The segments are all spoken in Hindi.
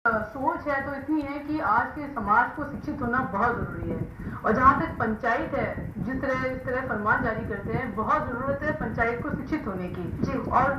सोच है तो इतनी है कि आज के समाज को शिक्षित होना बहुत ज़रूरी है। और जहाँ तक पंचायत है, इस तरह फरमान जारी करते हैं, बहुत ज़रूरत है पंचायत को शिक्षित होने की जी। और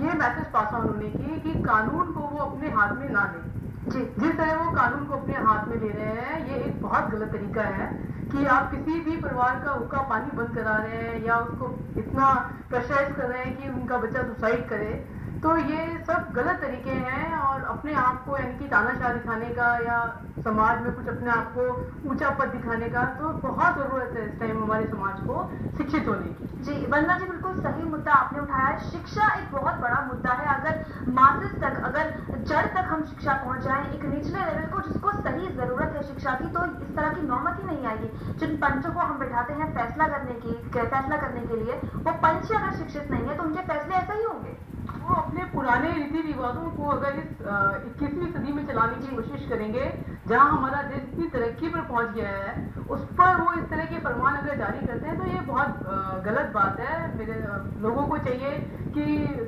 ये मैसेज पास ऑन होने की कि कानून को वो अपने हाथ में ना लें जी। जिस तरह वो कानून को अपने हाथ में ले रहे हैं, ये एक बहुत गलत तरीका है कि आप किसी भी परिवार का हुक्का पानी बंद करा रहे हैं या उसको इतना प्रेशराइज कर रहे हैं कि उनका बच्चा सुसाइड करे। तो ये सब गलत तरीके हैं और अपने आप को यानी कि तानाशाह दिखाने का या समाज में कुछ अपने आप को ऊंचा पद दिखाने का तो बहुत ज़रूरत है इस टाइम हमारे समाज को शिक्षित होने की जी। वंदना जी, बिल्कुल सही मुद्दा आपने उठाया है। शिक्षा एक बहुत बड़ा मुद्दा है। अगर मासेस तक, अगर जड़ तक हम शिक्षा पहुंच जाएं, एक निचले लेवल को जिसको सही जरूरत है शिक्षा की, तो इस तरह की नौबत ही नहीं आएगी। जिन पंचों को हम बैठाते हैं फैसला करने के लिए, वो पंच अगर शिक्षित नहीं है तो उनके फैसले ऐसे ही होंगे। वो अपने पुराने रीति रिवाजों को अगर इस 21वीं सदी में चलाने की कोशिश करेंगे, जहां हमारा देश इतनी तरक्की पर पहुंच गया है, उस पर वो इस तरह के फरमान अगर जारी करते हैं तो ये बहुत गलत बात है। मेरे लोगों को चाहिए कि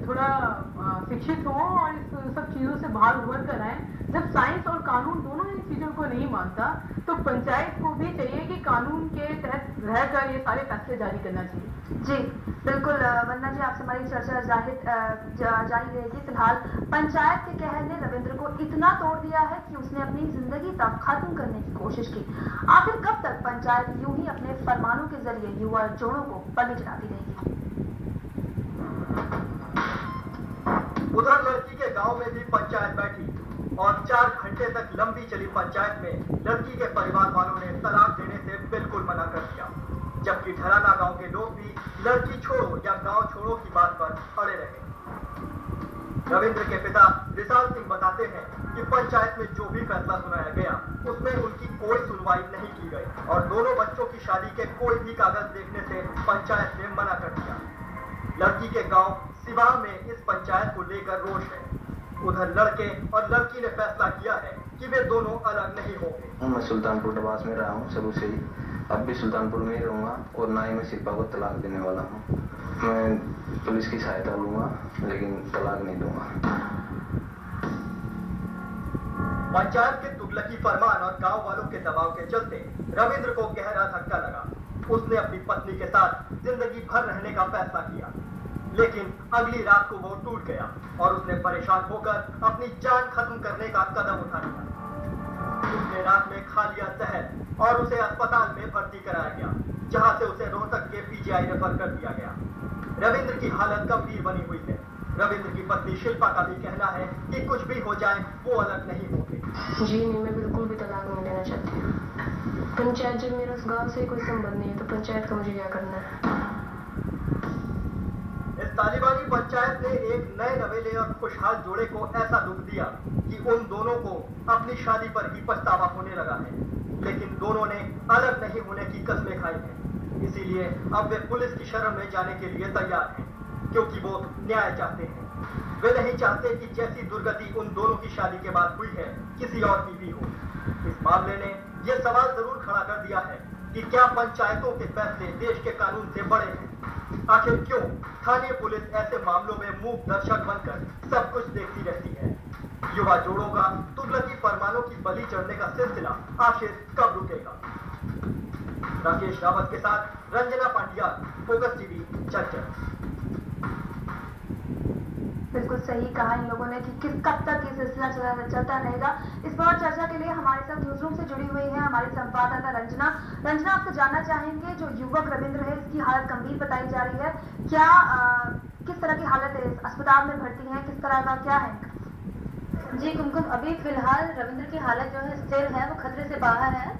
थोड़ा शिक्षित हों और इस सब चीज़ों से बाहर उभर कर आएँ। जब साइंस और कानून दोनों इन चीज़ों को नहीं मानता तो पंचायत को भी चाहिए कि कानून के तहत रहकर ये सारे फैसले जारी करना चाहिए जी। बिल्कुल वंदना जी, आपसे हमारी चर्चा जारी रहेगी। फिलहाल पंचायत के कहर ने रविंद्र को इतना तोड़ दिया है कि उसने अपनी जिंदगी तक खत्म करने की कोशिश की। आखिर कब तक पंचायत यूं ही अपने फरमानों के जरिए युवा जोड़ों को बलि चढ़ाती रहेगी? उधर लड़की के गांव में भी पंचायत बैठी और 4 घंटे तक लंबी चली पंचायत में लड़की के परिवार वालों ने तलाक देने से बिल्कुल मना कर दिया, जबकि ढराना गांव के लोग भी लड़की छोड़ो या गांव छोड़ो की बात पर अड़े रहे। रविंद्र के पिता विशाल सिंह बताते हैं कि पंचायत में जो भी फैसला सुनाया गया उसमें उनकी कोई सुनवाई नहीं की गई और दोनों बच्चों की शादी के कोई भी कागज देखने से पंचायत ने मना कर दिया। लड़की के गांव सिवान में इस पंचायत को लेकर रोष है। उधर लड़के और लड़की ने फैसला किया है कि वे दोनों अलग नहीं होंगे। मैं सुल्तानपुर डबास में रहा हूँ शुरू से ही, अब भी सुल्तानपुर में ही रहूँगा और ना ही मैं शिल्पा को तलाक देने वाला हूँ। मैं पुलिस की सहायता लूँगा लेकिन तलाक नहीं दूंगा। पंचायत के तुगलकी फरमान और गांव वालों के दबाव के चलते रविंद्र को गहरा धक्का लगा। उसने अपनी पत्नी के साथ जिंदगी भर रहने का फैसला किया, लेकिन अगली रात को वो टूट गया और उसने परेशान होकर अपनी जान खत्म करने का कदम उठा लिया। उसने रात में खा लिया जहर और उसे अस्पताल में भर्ती कराया गया, जहां से उसे रोहतक के पीजीआई रेफर कर दिया गया। रविंद्र की हालत गंभीर बनी हुई है। रविंद्र की पत्नी शिल्पा का भी कहना है कि कुछ भी हो जाए वो अलग नहीं होंगे। जी नहीं, मैं बिल्कुल भी तलाक नहीं देना चाहती। पंचायत, जब मेरा उस गाँव से कोई संबंध नहीं है तो पंचायत का मुझे क्या करना है? इस तालिबानी पंचायत ने एक नए नवेले और खुशहाल जोड़े को ऐसा दुख दिया कि उन दोनों को अपनी शादी पर ही पछतावा होने लगा है, लेकिन दोनों ने अलग नहीं होने की कस्में खाई हैं। इसीलिए अब वे पुलिस की शरण में जाने के लिए तैयार हैं, क्योंकि वो न्याय चाहते हैं। वे नहीं चाहते कि जैसी दुर्गति उन दोनों की शादी के बाद हुई है किसी और की भी हो। इस मामले ने यह सवाल जरूर खड़ा कर दिया है कि क्या पंचायतों के फैसले देश के कानून से बड़े हैं? आखिर क्यों स्थानीय पुलिस ऐसे मामलों में मूक दर्शक बनकर सब कुछ देखती रहती है? युवा जोड़ों का तुगलकी फरमानों की बलि चढ़ने का सिलसिला आखिर कब रुकेगा? राकेश रावत के साथ रंजना पांड्या, फोकस टीवी, चर्चा। बिल्कुल सही कहा इन लोगों ने कि कब तक ये सिलसिला चलता रहेगा। इस पर चर्चा के लिए हमारे साथ न्यूज रूम से जुड़ी हुई है हमारी संवाददाता रंजना। आपसे जानना चाहेंगे, जो युवक रविंद्र है इसकी हालत गंभीर बताई जा रही है, क्या किस तरह की हालत है? अस्पताल में भर्ती है, किस तरह का क्या है? जी कुमकुम, अभी फिलहाल रविंद्र की हालत जो है स्थिर है, वो खतरे से बाहर है।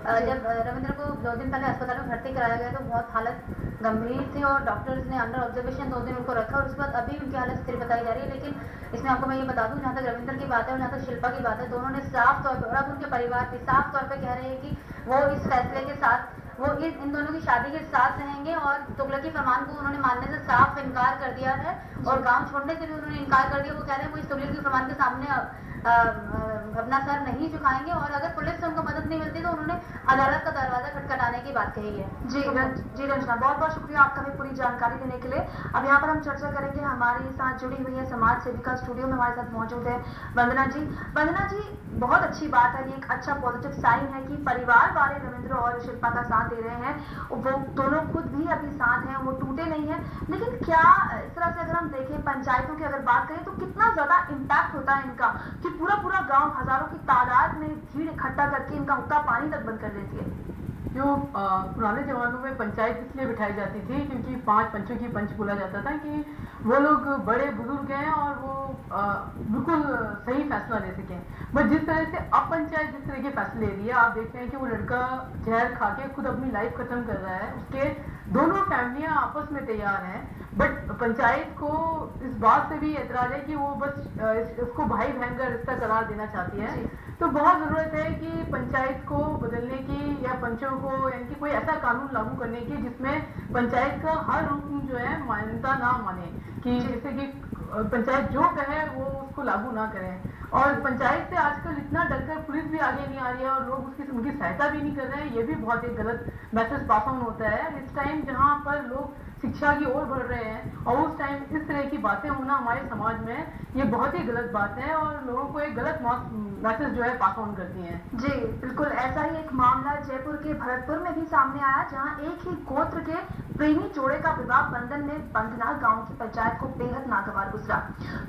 जब रविंद्र को 2 दिन पहले अस्पताल में भर्ती कराया गया तो बहुत हालत गंभीर थी और डॉक्टर्स ने अंडर ऑब्जर्वेशन 2 दिन उनको रखा और उसके बाद अभी उनकी हालत स्थिर बताई जा रही है। लेकिन इसमें आपको मैं ये बता दूं, जहाँ तक रविंद्र की बात है और जहाँ तक शिल्पा की बात है, दोनों ने साफ तौर पर और अब उनके परिवार भी साफ तौर पर कह रहे हैं कि वो इस फैसले के साथ, वो इन दोनों की शादी के साथ रहेंगे और तुगलकी फरमान को उन्होंने मानने से साफ इनकार कर दिया है और गाँव छोड़ने से भी उन्होंने इनकार कर दिया। वो कह रहे हैं वो इस तुगलकी फरमान के सामने अपना सर नहीं झुकाएंगे और अगर पुलिस से उनको मदद नहीं मिलती तो उन्होंने अदालत का दरवाजा खटखटाने की बात कही है। जी रंजना, बहुत बहुत शुक्रिया आपका भी पूरी जानकारी देने के लिए। अब यहाँ पर हम चर्चा करेंगे, हमारे साथ जुड़ी हुई है समाज सेविका, स्टूडियो में हमारे साथ मौजूद है वंदना जी। वंदना जी, बहुत अच्छी बात है, ये एक अच्छा पॉजिटिव साइन है कि परिवार वाले रविंद्र और शिल्पा का साथ दे रहे हैं, वो दोनों खुद भी अभी साथ हैं, वो टूटे नहीं है। लेकिन क्या इस तरह से अगर हम देखें, पंचायतों की अगर बात करें तो कितना ज्यादा इम्पैक्ट होता है इनका कि पूरा पूरा गांव हजारों की तादाद में भीड़ इकट्ठा करके इनका हुक्का पानी तक बंद कर देती है। जो पुराने जमानों में पंचायत इसलिए बिठाई जाती थी क्योंकि 5 पंचों की पंच बोला जाता था कि वो लोग बड़े बुजुर्ग हैं और वो बिल्कुल सही फैसला ले सकें। बट जिस तरह से अब पंचायत जिस तरह के फैसले ले रही है, आप देखते हैं कि वो लड़का जहर खा के खुद अपनी लाइफ खत्म कर रहा है, उसके दोनों फैमिलियां आपस में तैयार हैं, बट पंचायत को इस बात से भी एतराज है कि वो बस उसको भाई बहन का रिश्ता करार देना चाहती है। तो बहुत जरूरत है कि पंचायत को बदलने की या पंचों को यानी कि कोई ऐसा कानून लागू करने की जिसमें पंचायत का हर रुकन जो है मान्यता ना माने, कि जैसे कि पंचायत जो कहे वो उसको लागू ना करें। और पंचायत से आजकल इतना डरकर पुलिस भी आगे नहीं आ रही है और लोग उनकी सहायता भी नहीं कर रहे हैं, ये भी बहुत एक गलत मैसेज पास ऑन होता है इस टाइम जहाँ पर लोग शिक्षा की ओर बढ़ रहे हैं। और उस टाइम इस तरह की बातें होना हमारे समाज में ये बहुत ही गलत बात है और लोगों को एक गलत मैसेज जो है पास ऑन करती हैं। जी बिल्कुल, ऐसा ही एक मामला जयपुर के भरतपुर में भी सामने आया, जहां एक ही गोत्र के प्रेमी जोड़े का विवाह बंधन में बंधना गांव की पंचायत को बेहद नागवार गुजरा।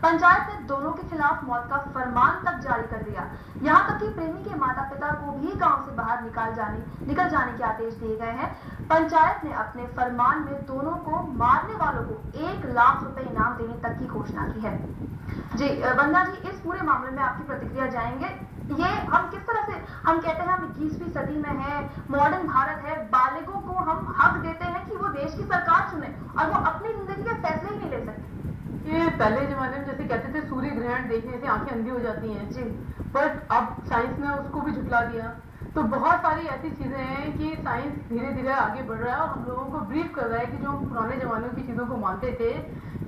पंचायत ने दोनों के खिलाफ मौत का फरमान तक जारी कर दिया। यहाँ तक कि प्रेमी के माता पिता को भी गांव से बाहर निकल जाने के आदेश दिए गए हैं। पंचायत ने अपने फरमान में दोनों को मारने वालों को 1 लाख रुपए इनाम देने तक की घोषणा की है। जी वंदना जी, इस पूरे मामले में आपकी प्रतिक्रिया जाएंगे। ये हम किस तरह से हम कहते हैं हम 21वीं सदी में है, मॉडर्न भारत है, बालिगों को हम हक देते हैं कि वो देश की सरकार चुने और वो अपनी जिंदगी के फैसले ही नहीं ले सकते। ये पहले जमाने में जैसे कहते थे सूर्य ग्रहण देखने से आंखें अंधी हो जाती हैं जी, बट अब साइंस ने उसको भी झुठला दिया। तो बहुत सारी ऐसी चीजें हैं कि साइंस धीरे धीरे आगे बढ़ रहा है और हम लोगों को ब्रीफ कर रहा है कि जो हम पुराने जमानों की चीजों को मानते थे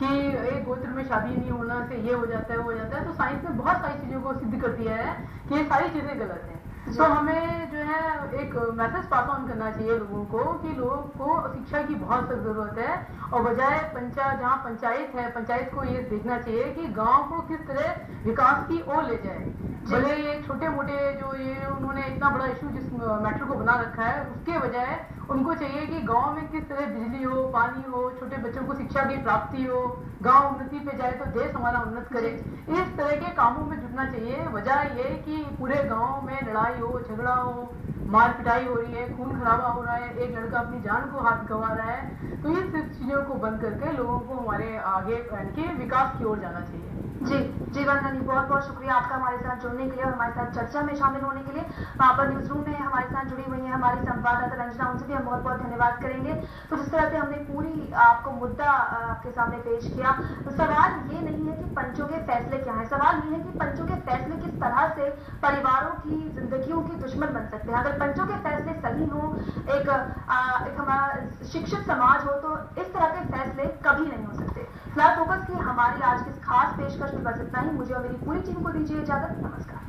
कि एक गोत्र में शादी नहीं होना से ये हो जाता है वो हो जाता है, तो साइंस ने बहुत सारी चीजों को सिद्ध कर दिया है कि ये सारी चीजें गलत हैं। तो हमें जो है एक मैसेज पास ऑन करना चाहिए लोगों को कि लोगों को शिक्षा की बहुत सख्त जरूरत है और बजाय जहाँ पंचायत है, पंचायत को ये देखना चाहिए कि गांव को किस तरह विकास की ओर ले जाए। भले ये छोटे मोटे जो ये उन्होंने इतना बड़ा इशू जिस मैटर को बना रखा है उसके बजाय उनको चाहिए कि गांव में किस तरह बिजली हो, पानी हो, छोटे बच्चों को शिक्षा की प्राप्ति हो, गांव उन्नति पे जाए तो देश हमारा उन्नत करे, इस तरह के कामों में जुटना चाहिए। वजह ये कि पूरे गांव में लड़ाई हो, झगड़ा हो, मार पिटाई हो रही है, खून खराबा हो रहा है, एक लड़का अपनी जान को हाथ गंवा रहा है, तो इन सब चीजों को बंद करके लोगों को हमारे आगे के विकास की ओर जाना चाहिए। जी वंदना जी, बहुत बहुत शुक्रिया आपका हमारे साथ जुड़ने के लिए और हमारे साथ चर्चा में शामिल होने के लिए। वहाँ पर न्यूज रूम में हमारे साथ जुड़ी हुई है हमारी संवाददाता रंजना, उनसे भी हम बहुत बहुत धन्यवाद करेंगे। तो जिस तरह से हमने पूरी आपको मुद्दा आपके सामने पेश किया, तो सवाल ये नहीं है कि पंचों के फैसले क्या है, सवाल ये है कि पंचों के फैसले किस तरह से परिवारों की जिंदगियों की दुश्मन बन सकते हैं। अगर पंचों के फैसले सही हो, एक हमारा शिक्षित समाज हो, तो इस तरह के फैसले कभी नहीं हो सकते। फिलहाल फोकस की हमारी आज की खास पेशकश में बस इतना ही। मुझे और मेरी पूरी टीम को दीजिए इजाजत। नमस्कार।